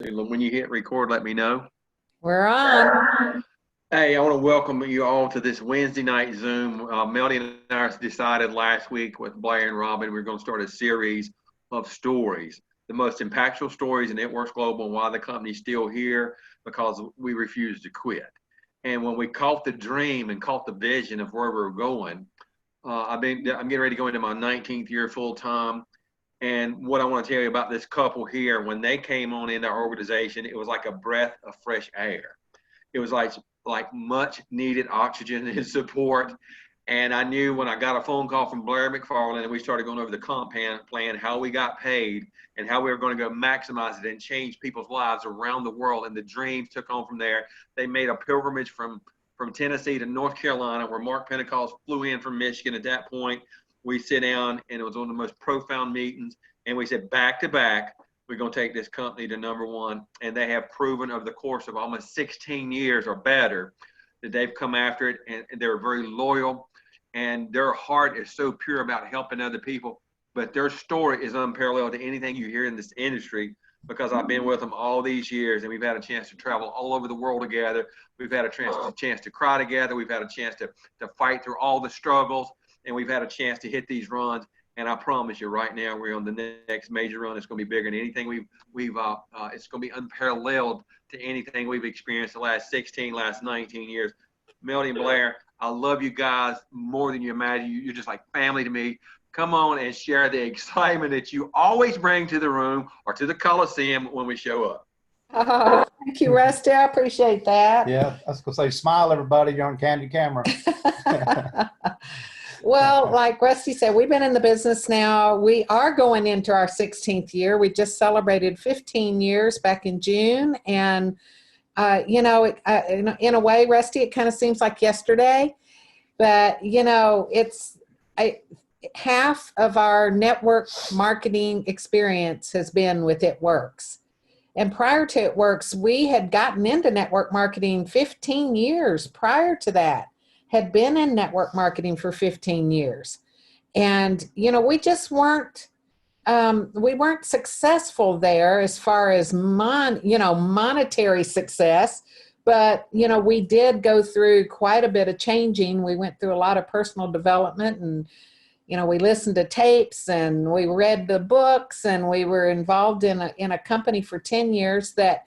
When you hit record, let me know. We're on. Hey, I want to welcome you all to this Wednesday night Zoom. Melody and I decided last week with Blair and Robin, we're going to start a series of stories, the most impactful stories in Networks Global and why the company's still here because we refuse to quit. And when we caught the dream and caught the vision of where we're going, I'm getting ready to go into my 19th year full time. And what I want to tell you about this couple here, when they came on into our organization, it was like a breath of fresh air. It was like much needed oxygen and support. And I knew when I got a phone call from Blair McFarlane and we started going over the comp plan, how we got paid and how we were going to go maximize it and change people's lives around the world. And the dreams took on from there. They made a pilgrimage from Tennessee to North Carolina, where Mark Pentecost flew in from Michigan. At that point, we sit down and it was one of the most profound meetings. And we said, back to back, we're going to take this company to number one. And they have proven over the course of almost 16 years or better that they've come after it, and they're very loyal, and their heart is so pure about helping other people. But their story is unparalleled to anything you hear in this industry, because I've been with them all these years, and we've had a chance to travel all over the world together. We've had a chance to cry together. We've had a chance to fight through all the struggles, and we've had a chance to hit these runs. And I promise you, right now we're on the next major run. It's going to be bigger than anything it's going to be unparalleled to anything we've experienced the last 19 years. Melody and Blair, I love you guys more than you imagine. You're just like family to me. Come on and share the excitement that you always bring to the room or to the Coliseum when we show up. Oh, thank you, Rusty. I appreciate that. Yeah, I was going to say, smile, everybody. You're on Candy Camera. Well, like Rusty said, we've been in the business now. We are going into our 16th year. We just celebrated 15 years back in June. And, in a way, Rusty, it kind of seems like yesterday. But, half of our network marketing experience has been with It Works. And prior to It Works, we had gotten into network marketing 15 years prior to that. Had been in network marketing for 15 years. And, we just weren't successful there as far as monetary success. But, we did go through quite a bit of changing. We went through a lot of personal development, and, we listened to tapes and we read the books, and we were involved in a company for 10 years that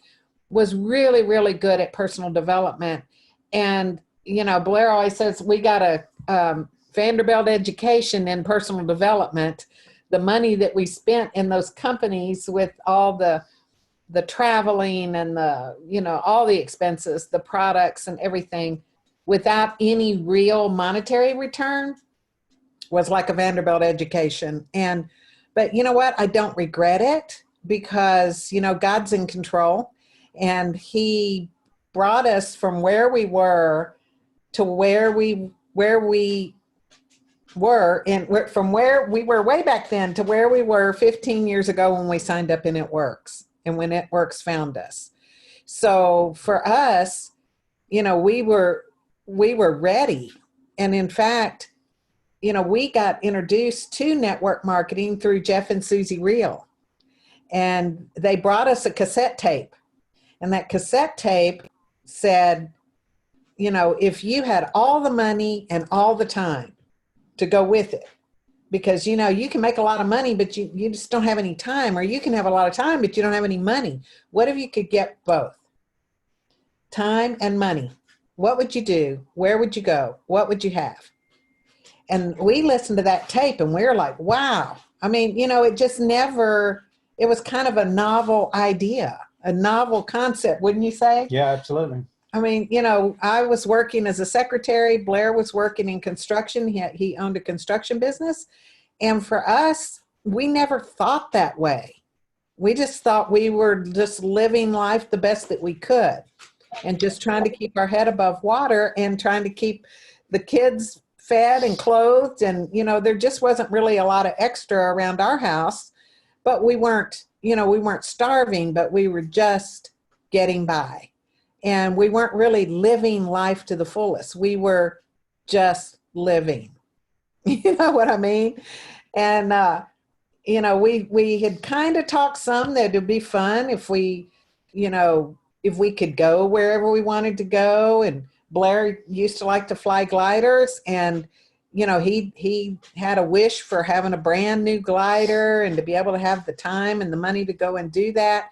was really, really good at personal development. And Blair always says we got a Vanderbilt education in personal development. The money that we spent in those companies with all the traveling and all the expenses, the products and everything, without any real monetary return, was like a Vanderbilt education. But you know what? I don't regret it, because, God's in control, and He brought us from where we were to where we were, and from where we were way back then to where we were 15 years ago when we signed up in It Works, and when It Works found us. So for us, we were ready. And in fact, we got introduced to network marketing through Jeff and Susie Reel, and they brought us a cassette tape, and that cassette tape said, if you had all the money and all the time to go with it, because, you can make a lot of money, but you just don't have any time, or you can have a lot of time, but you don't have any money. What if you could get both? Time and money. What would you do? Where would you go? What would you have? And we listened to that tape and we were like, wow. I mean, it was kind of a novel idea, a novel concept, wouldn't you say? Yeah, absolutely. I mean, I was working as a secretary. Blair was working in construction. He owned a construction business. And for us, we never thought that way. We just thought we were just living life the best that we could, and just trying to keep our head above water and trying to keep the kids fed and clothed. And, there just wasn't really a lot of extra around our house, but we weren't starving, but we were just getting by. And we weren't really living life to the fullest. We were just living. You know what I mean? And, we had kind of talked some that it'd be fun if we if we could go wherever we wanted to go. And Blair used to like to fly gliders, and he had a wish for having a brand new glider and to be able to have the time and the money to go and do that.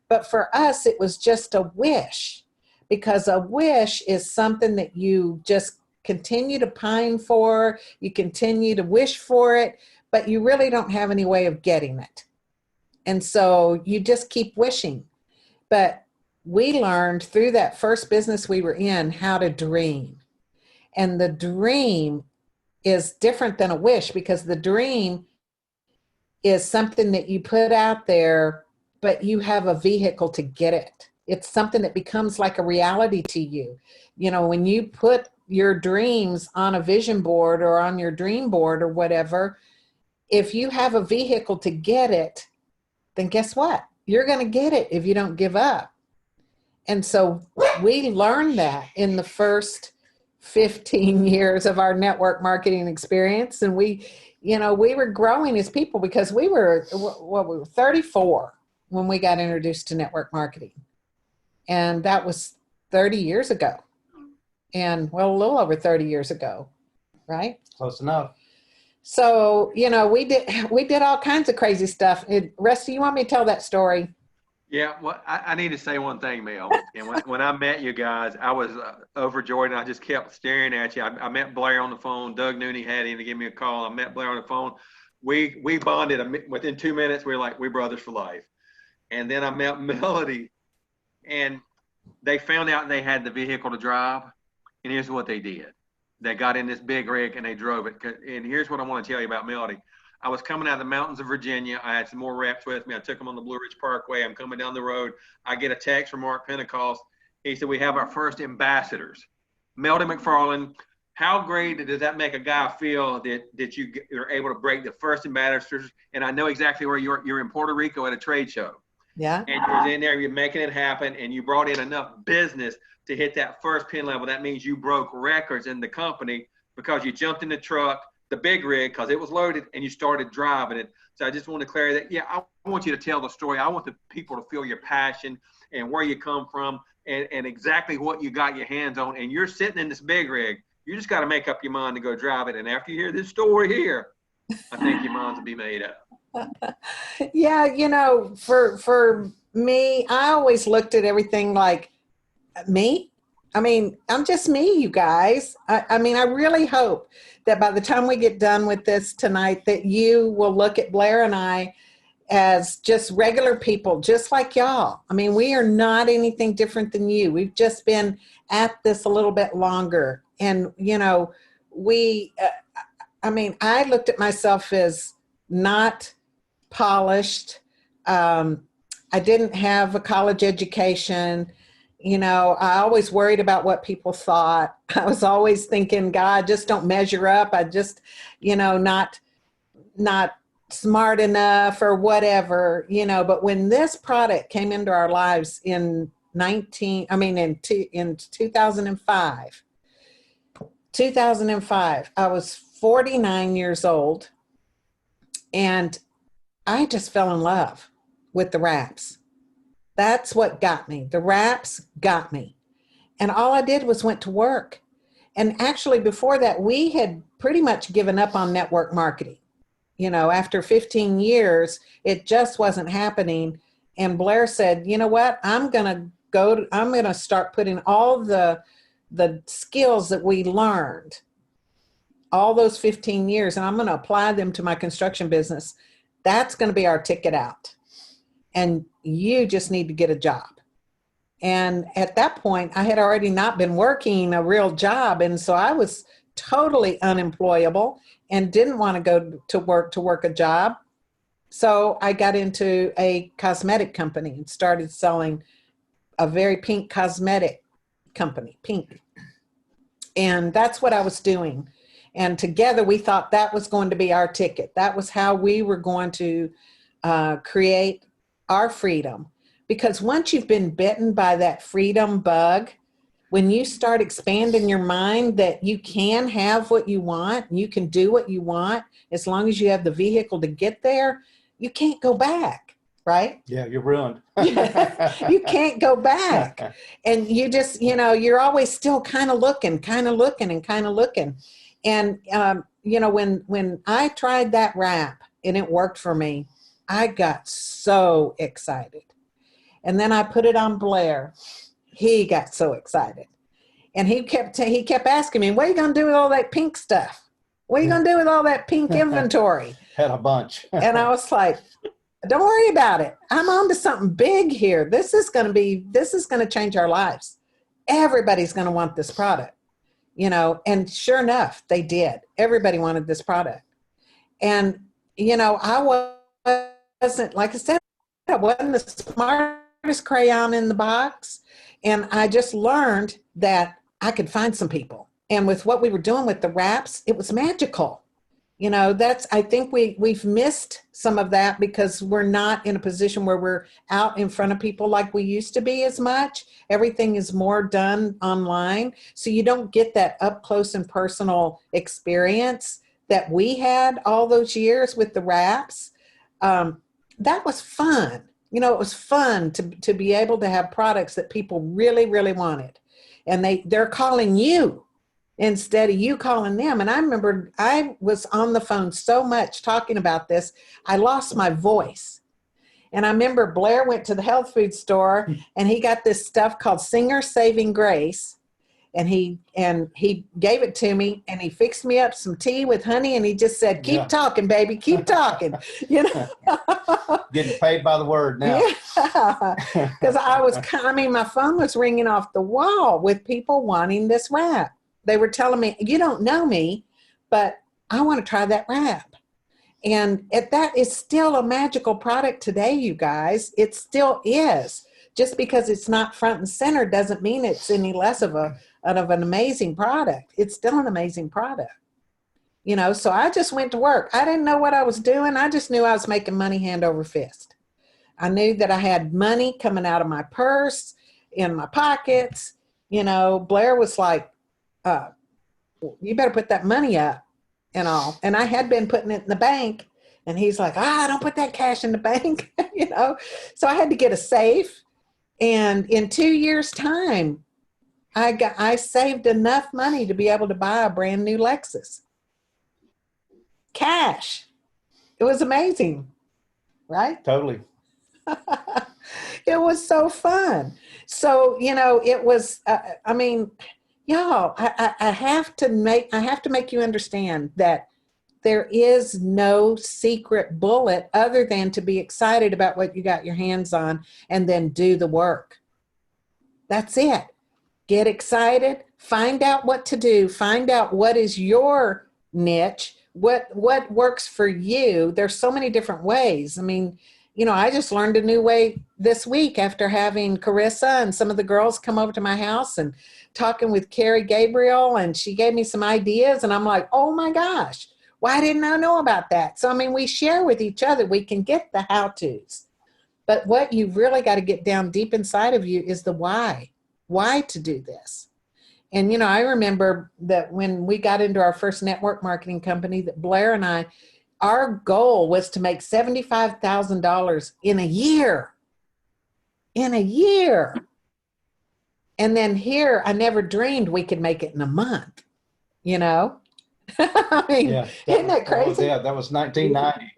But for us, it was just a wish, because a wish is something that you just continue to pine for, you continue to wish for it, but you really don't have any way of getting it. And so you just keep wishing. But we learned through that first business we were in how to dream. And the dream is different than a wish, because the dream is something that you put out there, but you have a vehicle to get it. It's something that becomes like a reality to you. When you put your dreams on a vision board or on your dream board or whatever, if you have a vehicle to get it, then guess what? You're going to get it if you don't give up. And so we learned that in the first 15 years of our network marketing experience. And we were growing as people, because we were 34 when we got introduced to network marketing. And that was 30 years ago. And a little over 30 years ago, right? Close enough. So, we did all kinds of crazy stuff. Rusty, you want me to tell that story? Yeah, well, I need to say one thing, Mel. And when I met you guys, I was overjoyed, and I just kept staring at you. I met Blair on the phone. Doug Nooney had him to give me a call. I met Blair on the phone. We bonded within 2 minutes. We were like, we're brothers for life. And then I met Melody, and they found out they had the vehicle to drive. And here's what they did. They got in this big rig and they drove it. And here's what I want to tell you about Melody. I was coming out of the mountains of Virginia. I had some more reps with me. I took them on the Blue Ridge Parkway. I'm coming down the road. I get a text from Mark Pentecost. He said, we have our first ambassadors. Melody McFarlane, how great does that make a guy feel that you are able to break the first ambassadors? And I know exactly where you're in Puerto Rico at a trade show. Yeah. And you're in there, you're making it happen, and you brought in enough business to hit that first pin level. That means you broke records in the company because you jumped in the truck, the big rig, because it was loaded, and you started driving it. So I just want to clear that. Yeah, I want you to tell the story. I want the people to feel your passion and where you come from and exactly what you got your hands on. And you're sitting in this big rig. You just got to make up your mind to go drive it. And after you hear this story here, I think your mind will be made up. Yeah, for me, I always looked at everything like, me? I mean, I'm just me, you guys. I mean, I really hope that by the time we get done with this tonight, that you will look at Blair and I as just regular people, just like y'all. I mean, we are not anything different than you. We've just been at this a little bit longer. And, I looked at myself as not polished. I didn't have a college education. I always worried about what people thought. I was always thinking, God, just don't measure up. I just, not smart enough or whatever, but when this product came into our lives in 2005, I was 49 years old, and I just fell in love with the wraps. That's what got me. The wraps got me. And all I did was went to work. And actually before that, we had pretty much given up on network marketing. After 15 years, it just wasn't happening. And Blair said, you know what, I'm going to start putting all the skills that we learned all those 15 years, and I'm going to apply them to my construction business. That's going to be our ticket out. And you just need to get a job. And at that point, I had already not been working a real job. And so I was totally unemployable and didn't want to go to work a job. So I got into a cosmetic company and started selling a very pink cosmetic company, pink. And that's what I was doing. And together we thought that was going to be our ticket. That was how we were going to create our freedom. Because once you've been bitten by that freedom bug, when you start expanding your mind that you can have what you want, you can do what you want, as long as you have the vehicle to get there, you can't go back. right? Yeah, you're ruined. You can't go back. And you just, you're always still kind of looking. And, when I tried that wrap and it worked for me, I got so excited. And then I put it on Blair. He got so excited. And he kept asking me, what are you going to do with all that pink stuff? What are you going to do with all that pink inventory? Had a bunch. And I was like, don't worry about it. I'm on to something big here. This is going to change our lives. Everybody's going to want this product, and sure enough, they did. Everybody wanted this product. And, I wasn't, like I said, I wasn't the smartest crayon in the box. And I just learned that I could find some people. And with what we were doing with the wraps, it was magical. I think we've missed some of that because we're not in a position where we're out in front of people like we used to be as much. Everything is more done online. So you don't get that up close and personal experience that we had all those years with the wraps. That was fun. It was fun to be able to have products that people really, really wanted. And they're calling you instead of you calling them. And I remember I was on the phone so much talking about this, I lost my voice. And I remember Blair went to the health food store and he got this stuff called Singer Saving Grace. And he gave it to me and he fixed me up some tea with honey and he just said, keep talking, baby, keep talking, Getting paid by the word now. Yeah, because my phone was ringing off the wall with people wanting this wrap. They were telling me, you don't know me, but I want to try that wrap. And that is still a magical product today, you guys. It still is. Just because it's not front and center doesn't mean it's any less of an amazing product. It's still an amazing product. So I just went to work. I didn't know what I was doing. I just knew I was making money hand over fist. I knew that I had money coming out of my purse, in my pockets. Blair was like, you better put that money up and all. And I had been putting it in the bank and he's like, don't put that cash in the bank, So I had to get a safe. And in 2 years' time, I saved enough money to be able to buy a brand new Lexus. Cash. It was amazing, right? Totally. It was so fun. So, it was, y'all, I have to make you understand that there is no secret bullet other than to be excited about what you got your hands on and then do the work. That's it. Get excited, find out what to do, find out what is your niche, what works for you. There's so many different ways. I just learned a new way this week after having Carissa and some of the girls come over to my house and talking with Carrie Gabriel, and she gave me some ideas and I'm like, oh my gosh, why didn't I know about that? So, we share with each other. We can get the how-tos. But what you really got to get down deep inside of you is the why. Why to do this? And, I remember that when we got into our first network marketing company, that Blair and I, our goal was to make $75,000 in a year. In a year. And then here, I never dreamed we could make it in a month, Isn't that crazy? That was 1990.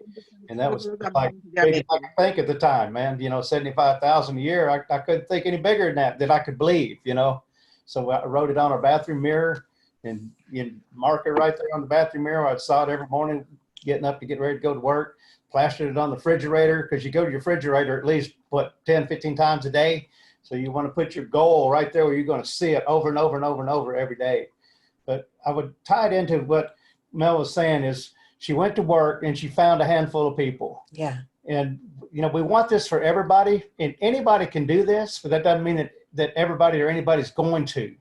And that was like big as I could think at the time, man. 75,000 a year. I couldn't think any bigger than that I could believe, So I wrote it on our bathroom mirror and you mark it right there on the bathroom mirror. I saw it every morning getting up to get ready to go to work, plastered it on the refrigerator because you go to your refrigerator at least, 10, 15 times a day. So you want to put your goal right there where you're going to see it over and over and over and over every day. But I would tie it into what Mel was saying is she went to work and she found a handful of people. Yeah. And, we want this for everybody and anybody can do this, but that doesn't mean that everybody or anybody's going to.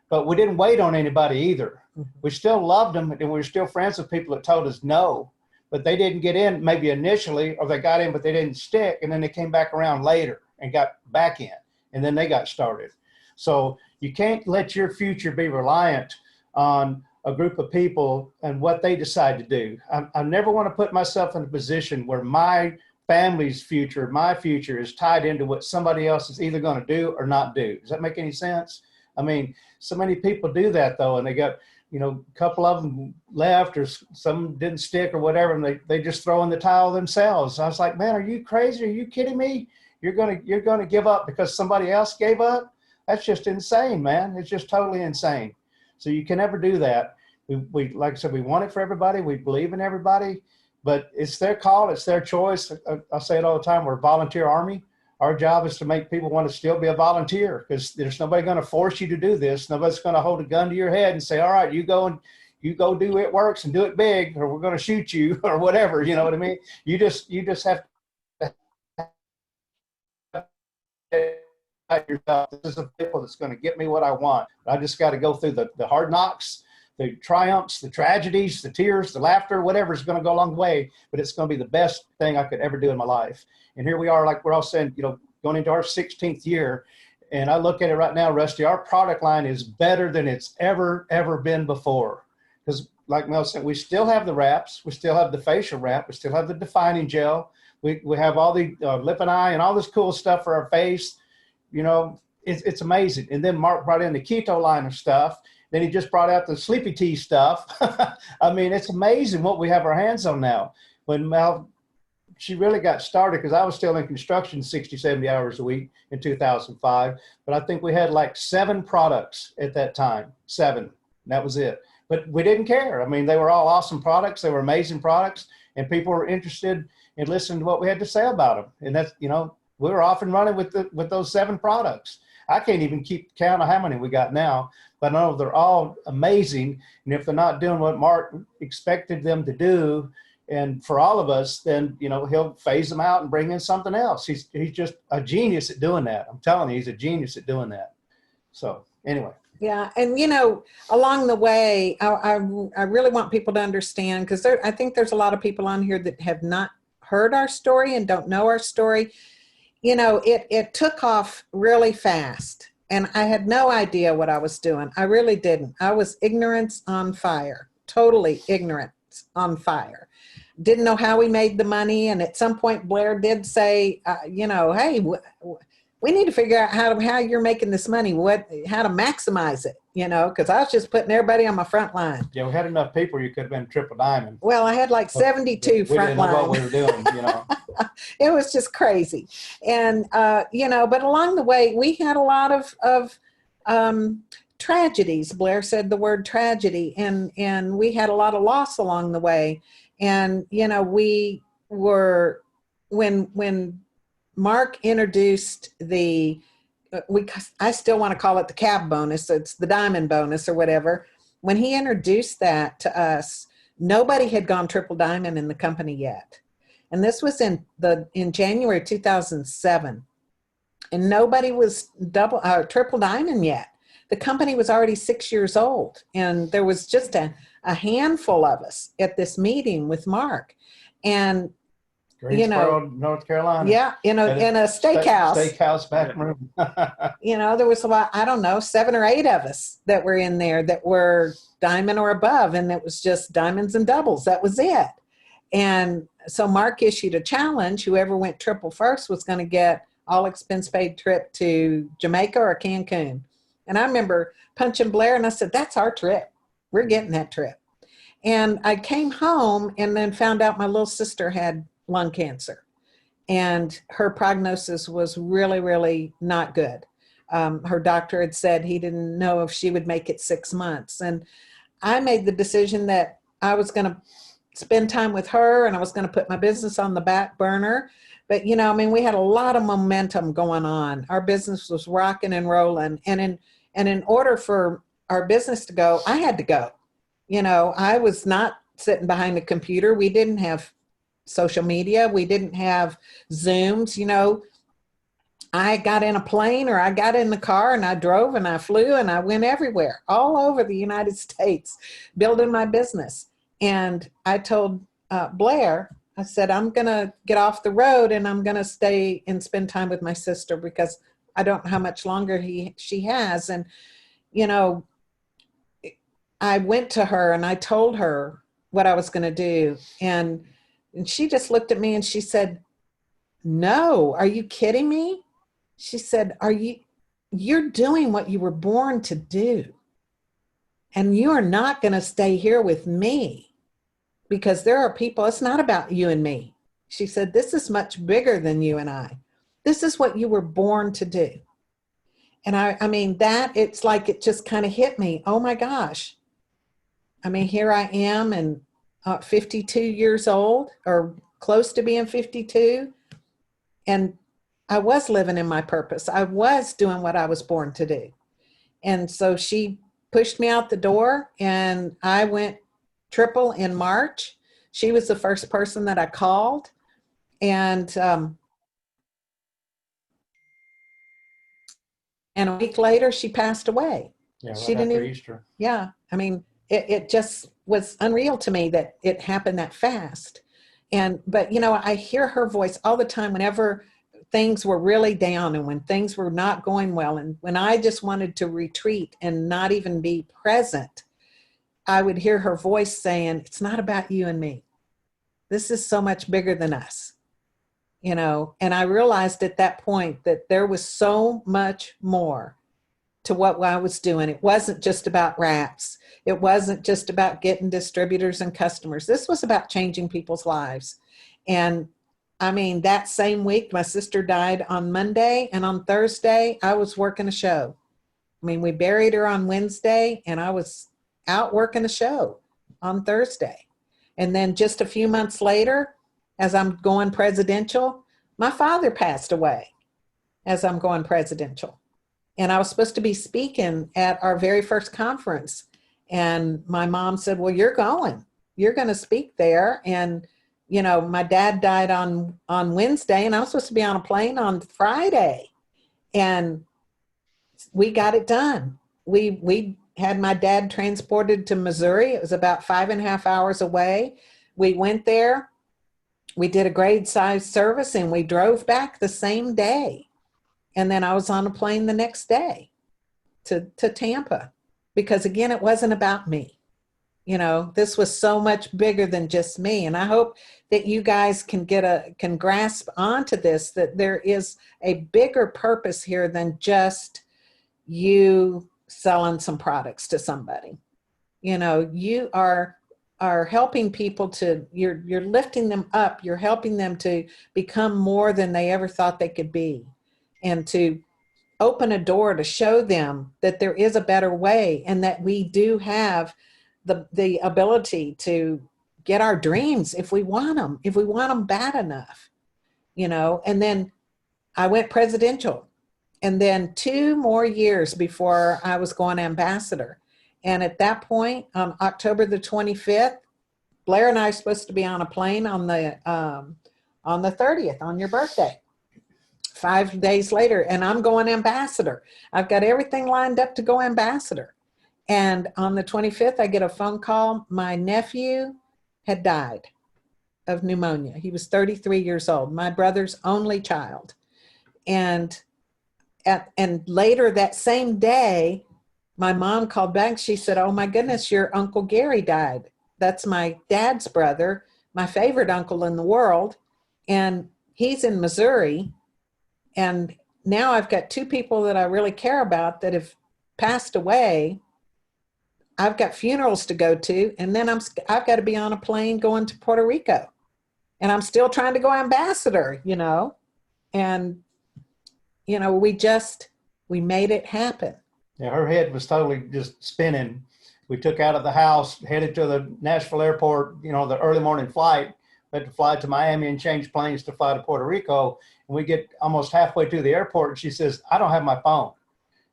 But we didn't wait on anybody either. Mm-hmm. We still loved them and we were still friends with people that told us no, but they didn't get in maybe initially, or they got in, but they didn't stick. And then they came back around later and got back in and then they got started. So you can't let your future be reliant on a group of people and what they decide to do. I never want to put myself in a position where my family's future, my future is tied into what somebody else is either going to do or not do. Does that make any sense? I mean, so many people do that though, and they got, you know, a couple of them left or some didn't stick or whatever, and they just throw in the towel themselves. I was like, man, are you crazy? Are you kidding me? You're gonna give up because somebody else gave up? That's just insane, man. It's just totally insane. So you can never do that. We like I said, we want it for everybody. We believe in everybody, but it's their call. It's their choice. I say it all the time. We're a volunteer army. Our job is to make people want to still be a volunteer, because there's nobody going to force you to do this. Nobody's going to hold a gun to your head and say, all right, you go do it works and do it big, or we're going to shoot you or whatever. You know what I mean? You just have to yourself. This is a people that's going to get me what I want. I just got to go through the hard knocks, the triumphs, the tragedies, the tears, the laughter, whatever is going to go along the way, but it's going to be the best thing I could ever do in my life. And here we are, like we're all saying, you know, going into our 16th year. And I look at it right now, Rusty, our product line is better than it's ever been before. Because like Mel said, we still have the wraps, we still have the facial wrap, we still have the defining gel. We have all the lip and eye and all this cool stuff for our face. You know, it's amazing. And then Mark brought in the keto line of stuff. Then he just brought out the sleepy tea stuff. I mean, it's amazing what we have our hands on now. When Mel, she really got started, because I was still in construction 60, 70 hours a week in 2005. But I think we had like 7 products at that time, 7. And that was it. But we didn't care. I mean, they were all awesome products. They were amazing products. And people were interested in listening to what we had to say about them. And that's, you know, we were off and running with those 7 products. I can't even keep count of how many we got now, but I know they're all amazing. And if they're not doing what Mark expected them to do, and for all of us, then, you know, he'll phase them out and bring in something else. He's just a genius at doing that. I'm telling you, he's a genius at doing that. So anyway. Yeah. And, you know, along the way, I really want people to understand, because I think there's a lot of people on here that have not heard our story and don't know our story. You know, it took off really fast, and I had no idea what I was doing. I really didn't. I was ignorance on fire, totally ignorance on fire. Didn't know how we made the money. And at some point, Blair did say, you know, hey, we need to figure out how you're making this money, how to maximize it, you know, because I was just putting everybody on my front line. Yeah, we had enough people, you could have been triple diamond. Well, I had like 72 front line. We didn't know what we were doing, you know. It was just crazy. And, you know, but along the way, we had a lot of tragedies. Blair said the word tragedy, and we had a lot of loss along the way. And, you know, we were, when Mark introduced I still want to call it the cab bonus. So it's the diamond bonus or whatever. When he introduced that to us, nobody had gone triple diamond in the company yet. And this was in January 2007. And nobody was triple diamond yet. The company was already 6 years old. And there was just a handful of us at this meeting with Mark. And Greensboro, North Carolina. Yeah, in a steakhouse. Steakhouse back room. You know, there was about, I don't know, 7 or 8 of us that were in there that were diamond or above, and it was just diamonds and doubles. That was it. And so Mark issued a challenge. Whoever went triple first was going to get all expense paid trip to Jamaica or Cancun. And I remember punching Blair, and I said, that's our trip. We're getting that trip. And I came home and then found out my little sister had lung cancer, and her prognosis was really, really not good. Her doctor had said he didn't know if she would make it 6 months. And I made the decision that I was going to spend time with her, and I was going to put my business on the back burner. But, you know, I mean, we had a lot of momentum going on. Our business was rocking and rolling. And in order for our business to go, I had to go. You know, I was not sitting behind a computer. We didn't have social media. We didn't have Zooms. You know, I got in a plane, or I got in the car, and I drove and I flew and I went everywhere, all over the United States, building my business. And I told Blair, I said, I'm going to get off the road and I'm going to stay and spend time with my sister, because I don't know how much longer she has. And, you know, I went to her and I told her what I was going to do. And she just looked at me and she said, no, are you kidding me? She said, you're doing what you were born to do. And you are not going to stay here with me because there are people, it's not about you and me. She said, this is much bigger than you and I. This is what you were born to do. And I mean, that it's like, it just kind of hit me. Oh my gosh. I mean, here I am and 52 years old or close to being 52. And I was living in my purpose. I was doing what I was born to do. And so she pushed me out the door and I went triple in March. She was the first person that I called. And a week later, she passed away. Yeah, right she didn't after even, Easter. Yeah. I mean, it just was unreal to me that it happened that fast. But, you know, I hear her voice all the time whenever things were really down and when things were not going well. And when I just wanted to retreat and not even be present, I would hear her voice saying, it's not about you and me. This is so much bigger than us, you know? And I realized at that point that there was so much more to what I was doing. It wasn't just about wraps. It wasn't just about getting distributors and customers. This was about changing people's lives. And I mean, that same week, my sister died on Monday, and on Thursday, I was working a show. I mean, we buried her on Wednesday, and I was out working a show on Thursday. And then just a few months later, as I'm going presidential, my father passed away as I'm going presidential. And I was supposed to be speaking at our very first conference. And my mom said, well, you're going to speak there. And, you know, my dad died on Wednesday and I was supposed to be on a plane on Friday. And we got it done. We had my dad transported to Missouri. It was about 5.5 hours away. We went there. We did a grade size service and we drove back the same day. And then I was on a plane the next day to Tampa because, again, it wasn't about me. You know, this was so much bigger than just me. And I hope that you guys can grasp onto this, that there is a bigger purpose here than just you selling some products to somebody. You know, you are helping people you're lifting them up. You're helping them to become more than they ever thought they could be. And to open a door to show them that there is a better way and that we do have the ability to get our dreams if we want them bad enough, you know. And then I went presidential, and then 2 more years before I was going ambassador. And at that point, on October the 25th, Blair and I are supposed to be on a plane on the 30th, on your birthday. 5 days later, and I'm going ambassador. I've got everything lined up to go ambassador. And on the 25th, I get a phone call. My nephew had died of pneumonia. He was 33 years old, my brother's only child. And later that same day, my mom called back. She said, oh my goodness, your Uncle Gary died. That's my dad's brother, my favorite uncle in the world. And he's in Missouri. And now I've got 2 people that I really care about that have passed away. I've got funerals to go to, and then I've got to be on a plane going to Puerto Rico. And I'm still trying to go ambassador, you know. And, you know, we made it happen. Yeah, her head was totally just spinning. We took out of the house, headed to the Nashville airport, you know, the early morning flight. We had to fly to Miami and change planes to fly to Puerto Rico. And we get almost halfway to the airport and she says, I don't have my phone.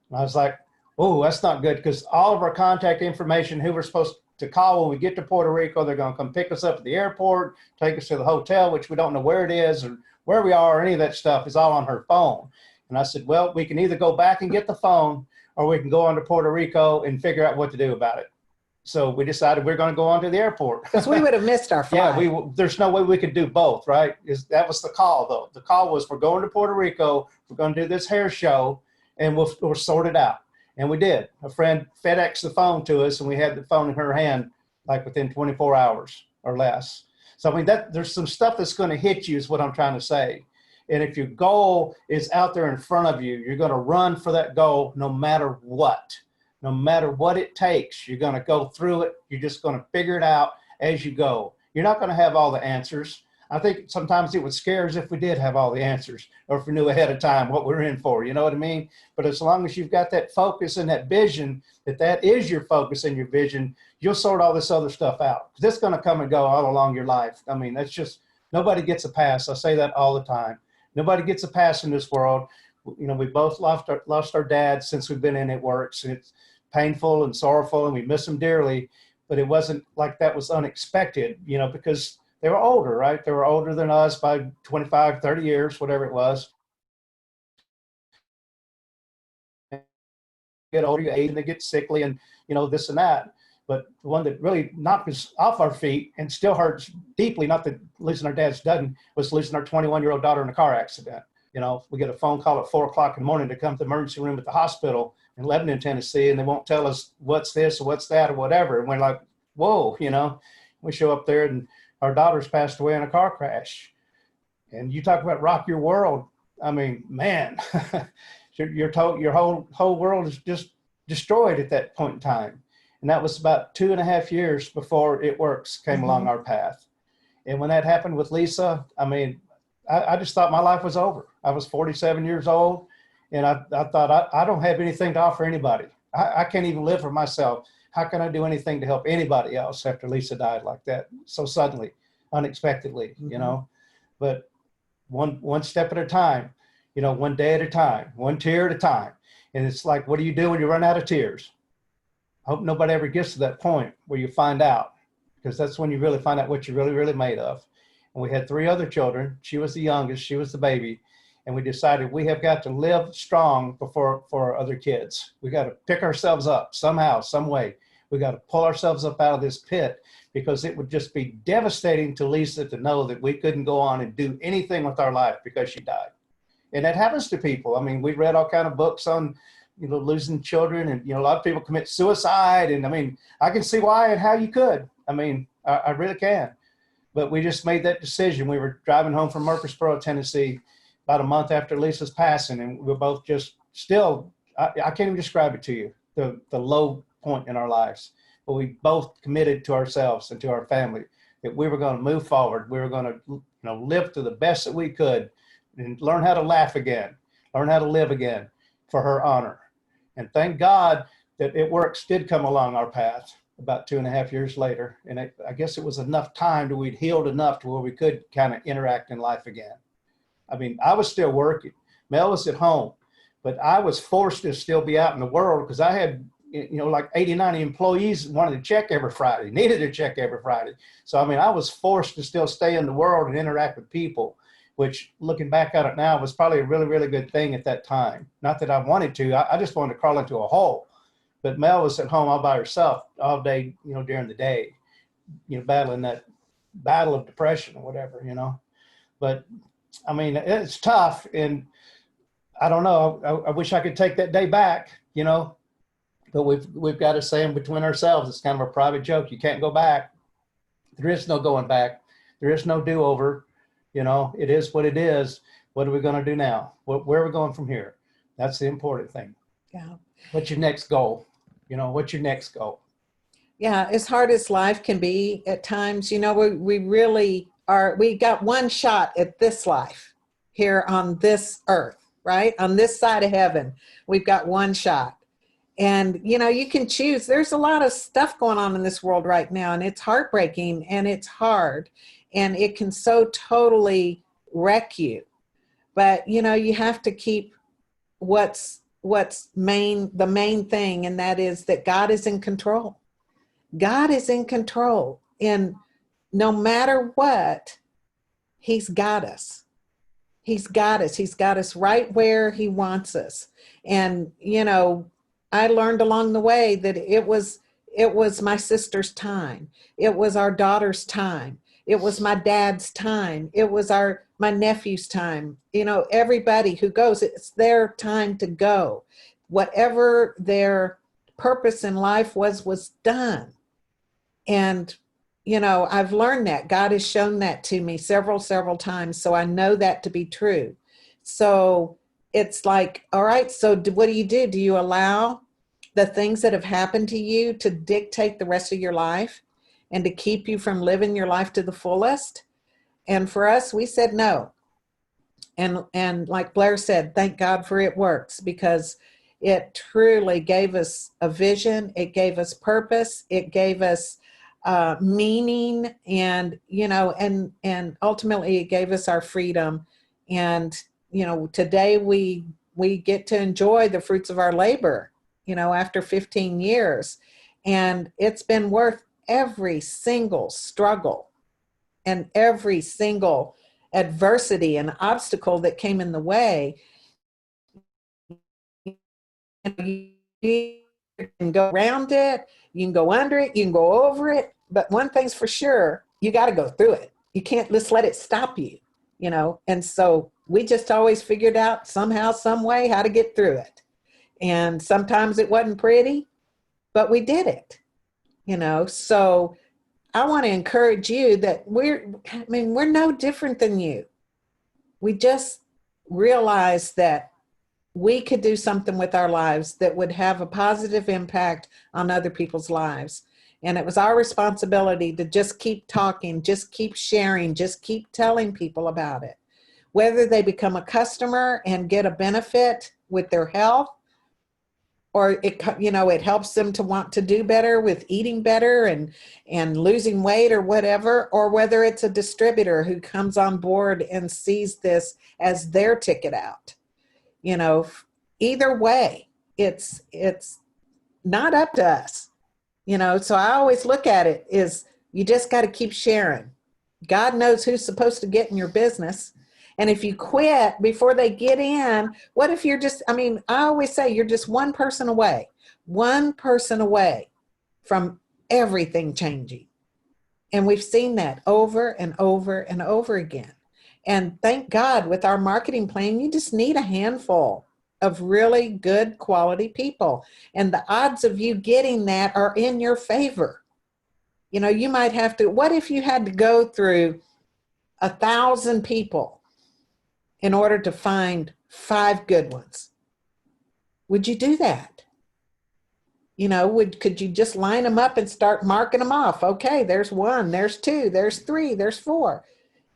And I was like, oh, that's not good, because all of our contact information, who we're supposed to call when we get to Puerto Rico, they're going to come pick us up at the airport, take us to the hotel, which we don't know where it is or where we are or any of that stuff is all on her phone. And I said, well, we can either go back and get the phone or we can go on to Puerto Rico and figure out what to do about it. So we decided we're going to go on to the airport. Because we would have missed our flight. Yeah, there's no way we could do both, right? That was the call, though. The call was, we're going to Puerto Rico, we're going to do this hair show, and we'll sort it out. And we did. A friend FedExed the phone to us, and we had the phone in her hand like within 24 hours or less. So, I mean, there's some stuff that's going to hit you is what I'm trying to say. And if your goal is out there in front of you, you're going to run for that goal no matter what. No matter what it takes, you're going to go through it. You're just going to figure it out as you go. You're not going to have all the answers. I think sometimes it would scare us if we did have all the answers, or if we knew ahead of time what we're in for. You know what I mean? But as long as you've got that focus and that vision, that is your focus and your vision, you'll sort all this other stuff out. This is going to come and go all along your life. I mean, that's just, nobody gets a pass. I say that all the time. Nobody gets a pass in this world. You know, we both lost our dads since we've been in It Works. And it's painful and sorrowful, and we miss them dearly. But it wasn't like that was unexpected, you know, because they were older, right? They were older than us by 25, 30 years, whatever it was. Get older, you age, and they get sickly and, you know, this and that. But the one that really knocked us off our feet and still hurts deeply, not that losing our dads doesn't, was losing our 21-year-old daughter in a car accident. You know, we get a phone call at 4 o'clock in the morning to come to the emergency room at the hospital in Lebanon, Tennessee, and they won't tell us what's this or what's that or whatever. And we're like, whoa, you know, we show up there and our daughter's passed away in a car crash. And you talk about rock your world. I mean, man, your whole world is just destroyed at that point in time. And that was about 2.5 years before It Works came along our path. And when that happened with Lisa, I mean, I just thought my life was over. I was 47 years old, and I thought, I don't have anything to offer anybody. I can't even live for myself. How can I do anything to help anybody else after Lisa died like that so suddenly, unexpectedly, you know? But one step at a time, you know, one day at a time, one tear at a time. And it's like, what do you do when you run out of tears? I hope nobody ever gets to that point where you find out, because that's when you really find out what you're really, really made of. And we had 3 other children. She was the youngest. She was the baby. And we decided we have got to live strong for our other kids. We got to pick ourselves up somehow, some way. We got to pull ourselves up out of this pit, because it would just be devastating to Lisa to know that we couldn't go on and do anything with our life because she died. And that happens to people. I mean, we read all kind of books on, you know, losing children, and, you know, a lot of people commit suicide. And I mean, I can see why and how you could. I mean, I really can. But we just made that decision. We were driving home from Murfreesboro, Tennessee, about a month after Lisa's passing, and we were both just still, I can't even describe it to you, the low point in our lives. But we both committed to ourselves and to our family that we were going to move forward. We were going to, you know, live to the best that we could and learn how to laugh again, learn how to live again for her honor. And thank God that It Works did come along our path about 2.5 years later. And I guess it was enough time that we'd healed enough to where we could kind of interact in life again. I mean, I was still working. Mel was at home, but I was forced to still be out in the world because I had, you know, like 80, 90 employees wanted to check every Friday, needed to check every Friday. So, I mean, I was forced to still stay in the world and interact with people, which looking back at it now was probably a really, really good thing at that time. Not that I wanted to, I just wanted to crawl into a hole. But Mel was at home all by herself all day, you know, during the day, you know, battling that battle of depression or whatever, you know. But I mean, it's tough. And I don't know, I wish I could take that day back, you know, but we've got to say them between ourselves. It's kind of a private joke. You can't go back. There is no going back. There is no do-over. You know, it is what it is. What are we going to do now? Where are we going from here? That's the important thing. Yeah. What's your next goal? You know, what's your next goal? Yeah, as hard as life can be at times, you know, we really are, we got one shot at this life here on this earth, right? On this side of heaven, we've got one shot. And, you know, you can choose. There's a lot of stuff going on in this world right now, and it's heartbreaking and it's hard, and it can so totally wreck you. But, you know, you have to keep what's the main thing, and that is that God is in control. God is in control, and no matter what, he's got us. He's got us. He's got us right where he wants us. And, you know, I learned along the way that it was my sister's time. It was our daughter's time. It was my dad's time. It was my nephew's time. You know, everybody who goes, it's their time to go. Whatever their purpose in life was done. And I've learned that. God has shown that to me several times. So I know that to be true. So it's like, all right, so what do? Do you allow the things that have happened to you to dictate the rest of your life and to keep you from living your life to the fullest? And for us, we said no. And like Blair said, thank God for It Works, because it truly gave us a vision. It gave us purpose. It gave us meaning, and and ultimately it gave us our freedom. And today we get to enjoy the fruits of our labor, after 15 years, and it's been worth every single struggle and every single adversity and obstacle that came in the way. You can go around it, you can go under it, you can go over it, but one thing's for sure, you got to go through it. You can't just let it stop you, and so we just always figured out somehow, some way how to get through it. And sometimes it wasn't pretty, but we did it, so I want to encourage you that we're no different than you. We just realized that we could do something with our lives that would have a positive impact on other people's lives. And it was our responsibility to just keep talking, just keep sharing, just keep telling people about it. Whether they become a customer and get a benefit with their health, or it helps them to want to do better with eating better and losing weight or whatever, or whether it's a distributor who comes on board and sees this as their ticket out. Either way, it's not up to us. So I always look at it is, you just got to keep sharing. God knows who's supposed to get in your business. And if you quit before they get in, what if you're just, I always say you're just one person away from everything changing. And we've seen that over and over and over again. And thank God with our marketing plan, you just need a handful of really good quality people. And the odds of you getting that are in your favor. You might have to, what if you had to go through 1,000 people in order to find 5 good ones? Would you do that? Could you just line them up and start marking them off? Okay, there's 1, there's 2, there's 3, there's 4,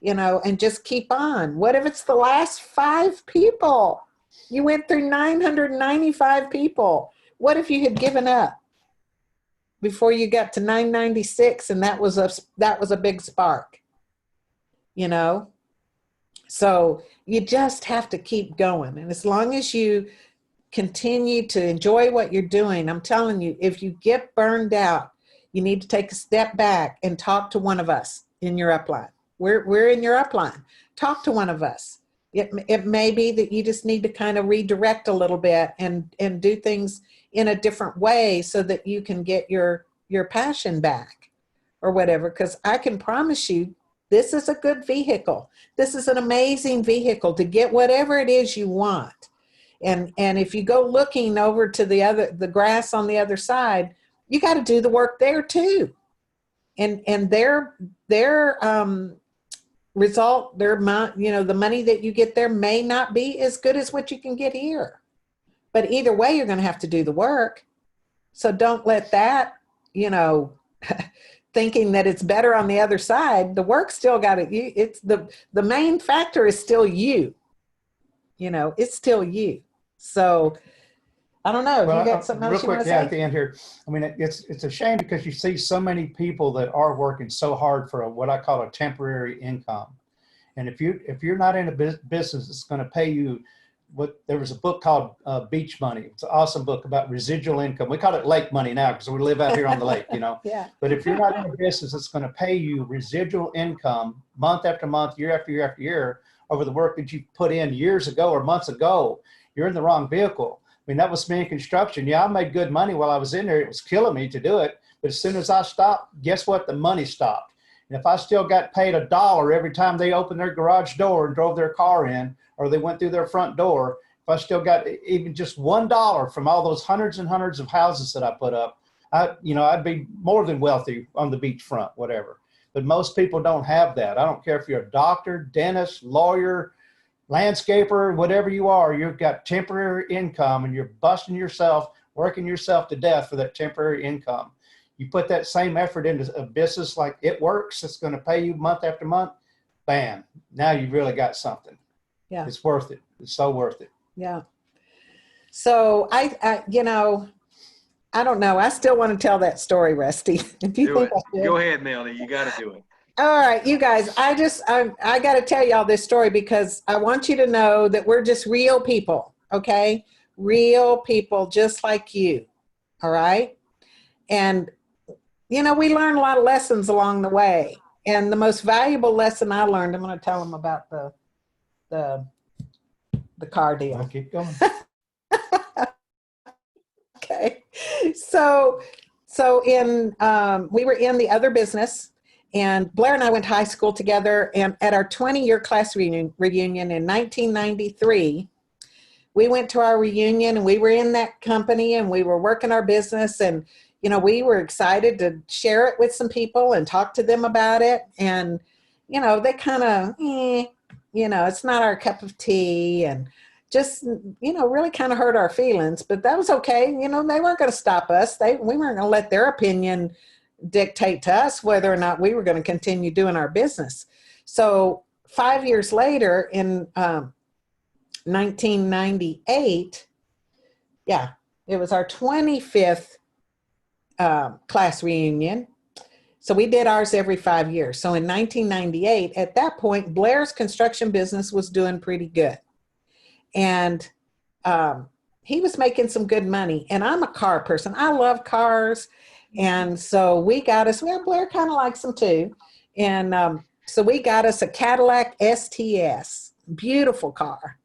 and just keep on. What if it's the last 5 people? You went through 995 people. What if you had given up before you got to 996 and that was a big spark? So you just have to keep going. And as long as you continue to enjoy what you're doing, I'm telling you, if you get burned out, you need to take a step back and talk to one of us in your upline. We're in your upline. Talk to one of us. It may be that you just need to kind of redirect a little bit and do things in a different way so that you can get your passion back or whatever. Because I can promise you, this is a good vehicle. This is an amazing vehicle to get whatever it is you want. And if you go looking over to the grass on the other side, you got to do the work there too. And their result, the money that you get there may not be as good as what you can get here. But either way, you're going to have to do the work. So don't let that, thinking that it's better on the other side. The work still got it. It's the main factor is still you. It's still you. So I don't know. Well, you got something else you want to say? At the end here, it's a shame because you see so many people that are working so hard for what I call a temporary income. And if you're not in a business that's going to pay you, there was a book called Beach Money. It's an awesome book about residual income. We call it lake money now because we live out here on the lake, Yeah. But if you're not in a business that's going to pay you residual income month after month, year after year after year over the work that you put in years ago or months ago, you're in the wrong vehicle. That was me in construction. Yeah, I made good money while I was in there. It was killing me to do it. But as soon as I stopped, guess what? The money stopped. And if I still got paid $1 every time they opened their garage door and drove their car in, or they went through their front door, if I still got even just $1 from all those hundreds and hundreds of houses that I put up, I'd be more than wealthy on the beachfront, whatever. But most people don't have that. I don't care if you're a doctor, dentist, lawyer, landscaper, whatever you are, you've got temporary income and you're busting yourself, working yourself to death for that temporary income. You put that same effort into a business like It Works, it's going to pay you month after month. Bam. Now you've really got something. Yeah. It's worth it. It's so worth it. Yeah. So I I don't know. I still want to tell that story, Rusty. If you Do think it. I should. Go ahead, Melanie. You got to do it. All right, you guys, I got to tell y'all this story because I want you to know that we're just real people, okay? Real people just like you, all right? And, we learn a lot of lessons along the way. And the most valuable lesson I learned, I'm going to tell them about the car deal. I'll keep going. Okay. So we were in the other business, and Blair and I went to high school together, and at our 20-year class reunion in 1993, we went to our reunion, and we were in that company, and we were working our business, and, we were excited to share it with some people and talk to them about it. And, they kind of, it's not our cup of tea, and just, really kind of hurt our feelings, but that was okay. They weren't going to stop us. We weren't going to let their opinion dictate to us whether or not we were going to continue doing our business. So 5 years later in 1998, it was our 25th class reunion. So we did ours every 5 years. So in 1998, at that point, Blair's construction business was doing pretty good. And he was making some good money. And I'm a car person. I love cars. And so Blair kind of likes them too. And so we got us a Cadillac STS, beautiful car.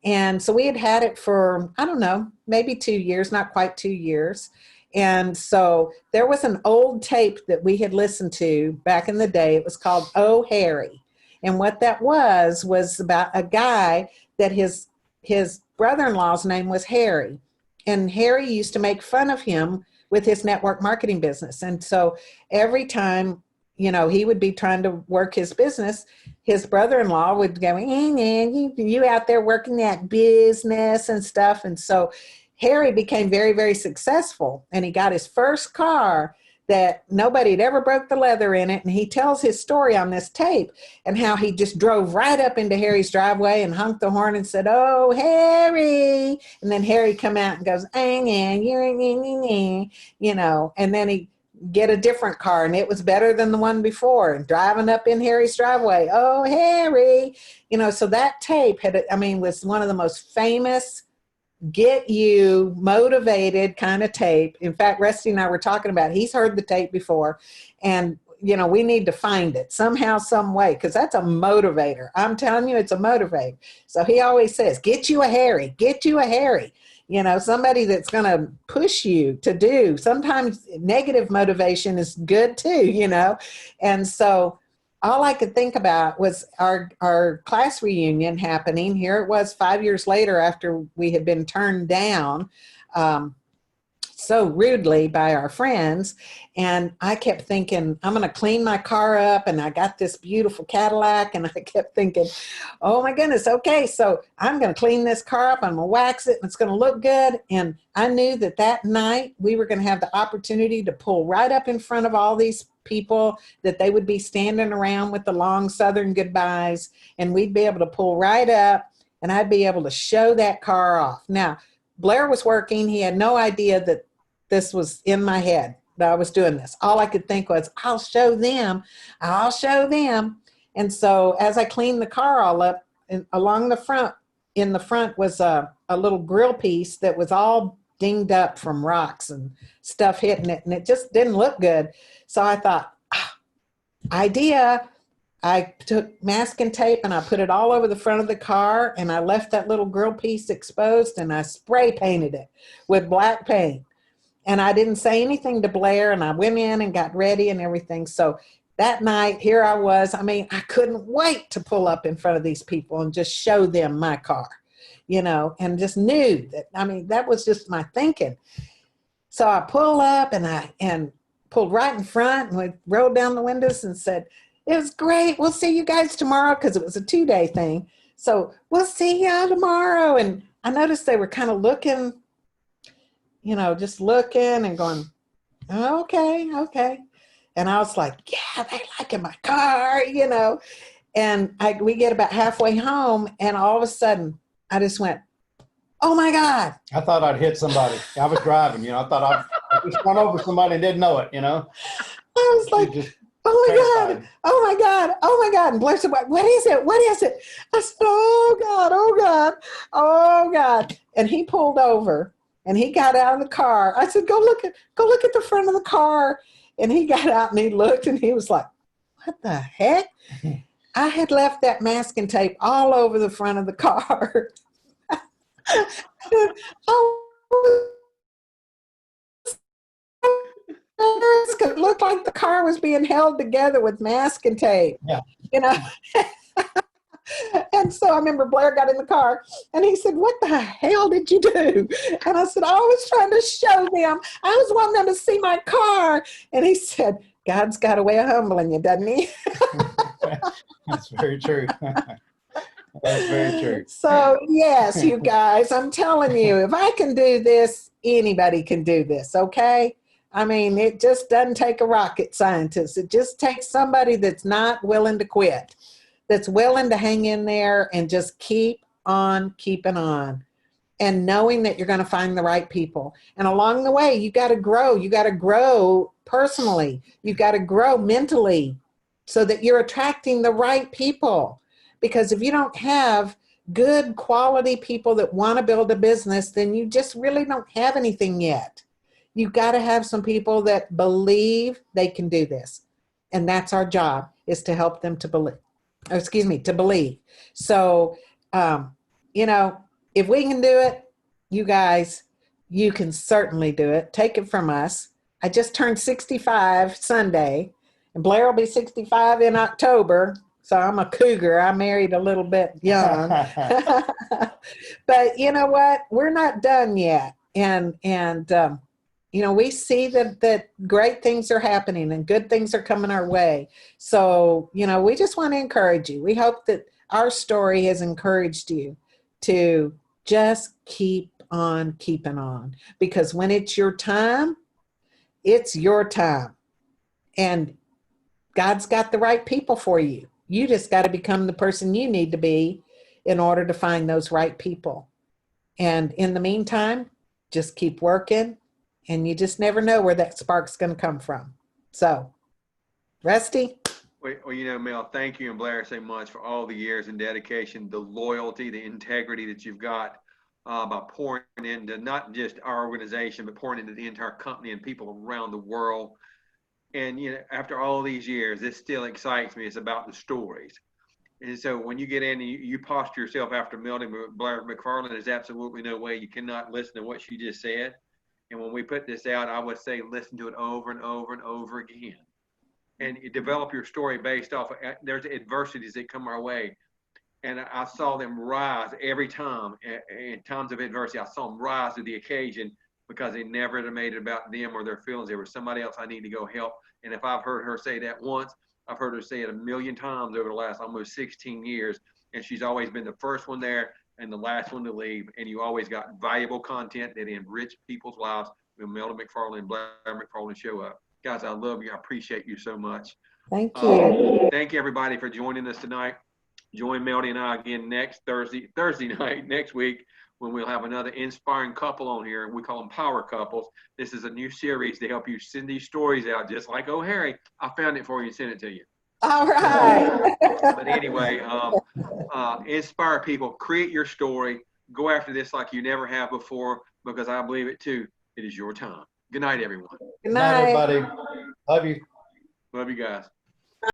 And so we had it for, I don't know, maybe 2 years, not quite 2 years. And so there was an old tape that we had listened to back in the day. It was called Oh, Harry. And what that was about a guy that his brother-in-law's name was Harry. And Harry used to make fun of him with his network marketing business. And so every time, he would be trying to work his business, his brother-in-law would go, you out there working that business and stuff. And so Harry became very, very successful. And he got his first car that nobody had ever broke the leather in it. And he tells his story on this tape and how he just drove right up into Harry's driveway and honked the horn and said, "Oh, Harry." And then Harry come out and goes, and then he get a different car, and it was better than the one before, and driving up in Harry's driveway, "Oh, Harry." So that tape was one of the most famous get you motivated kind of tape. In fact, Rusty and I were talking about, he's heard the tape before, and we need to find it somehow, some way, because that's a motivator. I'm telling you, it's a motivator. So he always says, get you a Harry, somebody that's going to push you to do. Sometimes negative motivation is good too, and so all I could think about was our class reunion happening. Here it was 5 years later after we had been turned down so rudely by our friends. And I kept thinking, I'm going to clean my car up. And I got this beautiful Cadillac. And I kept thinking, oh my goodness, okay, so I'm going to clean this car up. I'm going to wax it. And it's going to look good. And I knew that night we were going to have the opportunity to pull right up in front of all these people, that they would be standing around with the long Southern goodbyes, and we'd be able to pull right up, and I'd be able to show that car off. Now, Blair was working. He had no idea that this was in my head, that I was doing this. All I could think was, I'll show them. And so as I cleaned the car all up, and along the front, in the front was a little grill piece that was all dinged up from rocks and stuff hitting it, and it just didn't look good. So I thought, idea. I took masking tape and I put it all over the front of the car, and I left that little grill piece exposed, and I spray painted it with black paint. And I didn't say anything to Blair, and I went in and got ready and everything. So that night, here I was. I couldn't wait to pull up in front of these people and just show them my car, and just knew that, that was just my thinking. So I pull up and pulled right in front, and we rolled down the windows and said, "It was great. We'll see you guys tomorrow," because it was a 2-day thing. So we'll see y'all tomorrow. And I noticed they were kind of looking, just looking and going, okay, okay. And I was like, yeah, they like my car, And we get about halfway home, and all of a sudden, I just went, "Oh my God!" I thought I'd hit somebody. I was driving, I thought I'd just run over somebody and didn't know it, I was like, "Oh my God! Oh my God! Oh my God!" And Blair said, "What is it? What is it?" I said, "Oh God! Oh God! Oh God!" And he pulled over, and he got out of the car. I said, Go look at the front of the car." And he got out and he looked, and he was like, "What the heck?" I had left that masking tape all over the front of the car. It looked like the car was being held together with masking tape. Yeah. And so I remember Blair got in the car and he said, "What the hell did you do?" And I said, "I was trying to show them. I was wanting them to see my car." And he said, "God's got a way of humbling you, doesn't he?" That's very true. That's very true. So yes, you guys, I'm telling you, if I can do this, anybody can do this, okay? I mean, it just doesn't take a rocket scientist. It just takes somebody that's not willing to quit, that's willing to hang in there and just keep on keeping on, and knowing that you're going to find the right people. And along the way, you got to grow. You got to grow personally. You got to grow mentally so that you're attracting the right people. Because if you don't have good quality people that want to build a business, then you just really don't have anything yet. You've got to have some people that believe they can do this. And that's our job, is to help them to believe. To believe. So, if we can do it, you guys, you can certainly do it. Take it from us. I just turned 65 Sunday, and Blair will be 65 in October. So I'm a cougar. I married a little bit young. But you know what? We're not done yet. And we see that great things are happening and good things are coming our way. So, we just want to encourage you. We hope that our story has encouraged you to just keep on keeping on, because when it's your time, it's your time. And God's got the right people for you. You just got to become the person you need to be in order to find those right people. And in the meantime, just keep working, and you just never know where that spark's going to come from. So, Rusty? Well, Mel, thank you and Blair so much for all the years and dedication, the loyalty, the integrity that you've got by pouring into not just our organization, but pouring into the entire company and people around the world. And, after all these years, this still excites me. It's about the stories. And so when you get in and you posture yourself after meeting Blair McFarlane, there's absolutely no way you cannot listen to what she just said. And when we put this out, I would say listen to it over and over and over again. And you develop your story based off of, there's adversities that come our way. And I saw them rise every time. In times of adversity, I saw them rise to the occasion, because they never made it about them or their feelings. There was somebody else I need to go help. And if I've heard her say that once, I've heard her say it 1,000,000 times over the last almost 16 years. And she's always been the first one there and the last one to leave. And you always got valuable content that enriched people's lives when Melda McFarlane and Blair McFarlane show up. Guys, I love you. I appreciate you so much. Thank you. Thank you, everybody, for joining us tonight. Join Melody and I again next Thursday night next week, when we'll have another inspiring couple on here. We call them power couples. This is a new series to help you send these stories out, just like, "Oh, Harry, I found it for you and sent it to you." All right. But anyway, inspire people, create your story, go after this like you never have before, because I believe it too. It is your time. Good night, everyone. Good night, everybody. Love you. Love you guys.